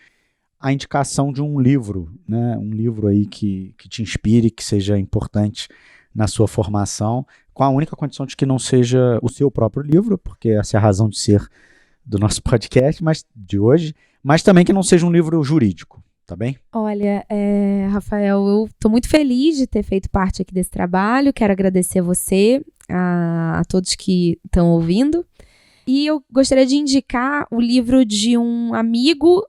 a indicação de um livro, né? Um livro aí que te inspire, que seja importante na sua formação, com a única condição de que não seja o seu próprio livro, porque essa é a razão de ser do nosso podcast, de hoje, mas também que não seja um livro jurídico, tá bem? Olha, Rafael, eu estou muito feliz de ter feito parte aqui desse trabalho, quero agradecer a você, a todos que estão ouvindo, e eu gostaria de indicar o livro de um amigo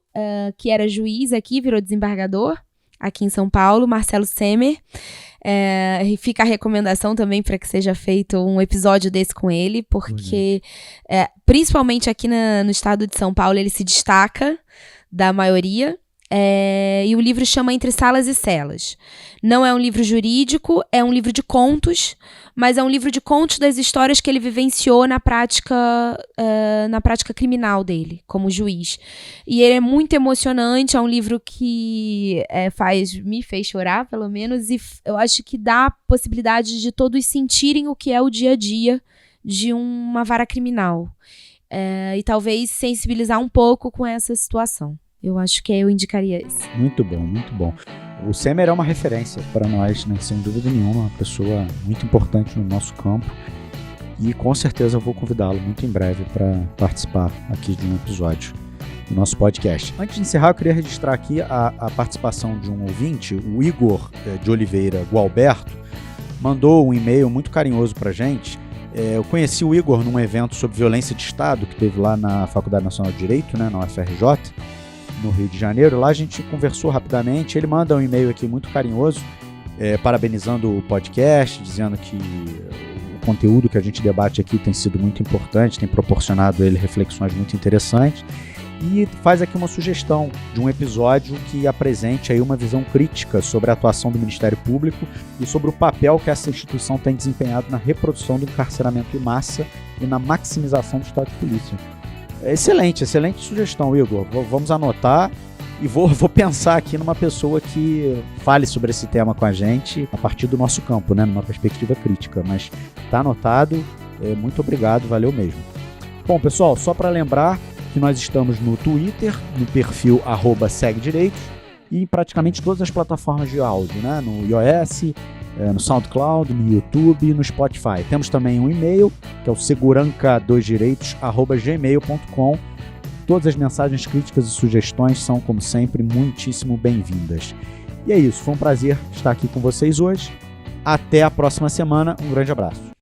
que era juiz aqui, virou desembargador, aqui em São Paulo, Marcelo Semer. E fica a recomendação também para que seja feito um episódio desse com ele, porque principalmente aqui no estado de São Paulo ele se destaca da maioria, e o livro chama Entre Salas e Celas. Não é um livro jurídico, é um livro de contos, mas é um livro de contos das histórias que ele vivenciou na prática criminal dele, como juiz. E ele é muito emocionante, é um livro que me fez chorar, pelo menos, e eu acho que dá a possibilidade de todos sentirem o que é o dia a dia de uma vara criminal. E talvez sensibilizar um pouco com essa situação. Eu acho que eu indicaria esse. Muito bom, muito bom. O Semer é uma referência para nós, né, sem dúvida nenhuma, uma pessoa muito importante no nosso campo e com certeza eu vou convidá-lo muito em breve para participar aqui de um episódio do nosso podcast. Antes de encerrar, eu queria registrar aqui a participação de um ouvinte, o Igor de Oliveira Gualberto, mandou um e-mail muito carinhoso para a gente. Eu conheci o Igor num evento sobre violência de Estado que teve lá na Faculdade Nacional de Direito, né, na UFRJ, no Rio de Janeiro. Lá a gente conversou rapidamente, ele manda um e-mail aqui muito carinhoso, parabenizando o podcast, dizendo que o conteúdo que a gente debate aqui tem sido muito importante, tem proporcionado a ele reflexões muito interessantes, e faz aqui uma sugestão de um episódio que apresente aí uma visão crítica sobre a atuação do Ministério Público e sobre o papel que essa instituição tem desempenhado na reprodução do encarceramento em massa e na maximização do estado de polícia. Excelente sugestão, Igor. Vamos anotar e vou pensar aqui numa pessoa que fale sobre esse tema com a gente a partir do nosso campo, né, numa perspectiva crítica. Mas tá anotado. Muito obrigado, valeu mesmo. Bom, pessoal, só para lembrar que nós estamos no Twitter, no perfil @segdireitos e em praticamente todas as plataformas de áudio, né, no iOS, no SoundCloud, no YouTube e no Spotify. Temos também um e-mail, que é o seguranca2direitos@gmail.com. Todas as mensagens, críticas e sugestões são, como sempre, muitíssimo bem-vindas. E é isso, foi um prazer estar aqui com vocês hoje. Até a próxima semana, um grande abraço.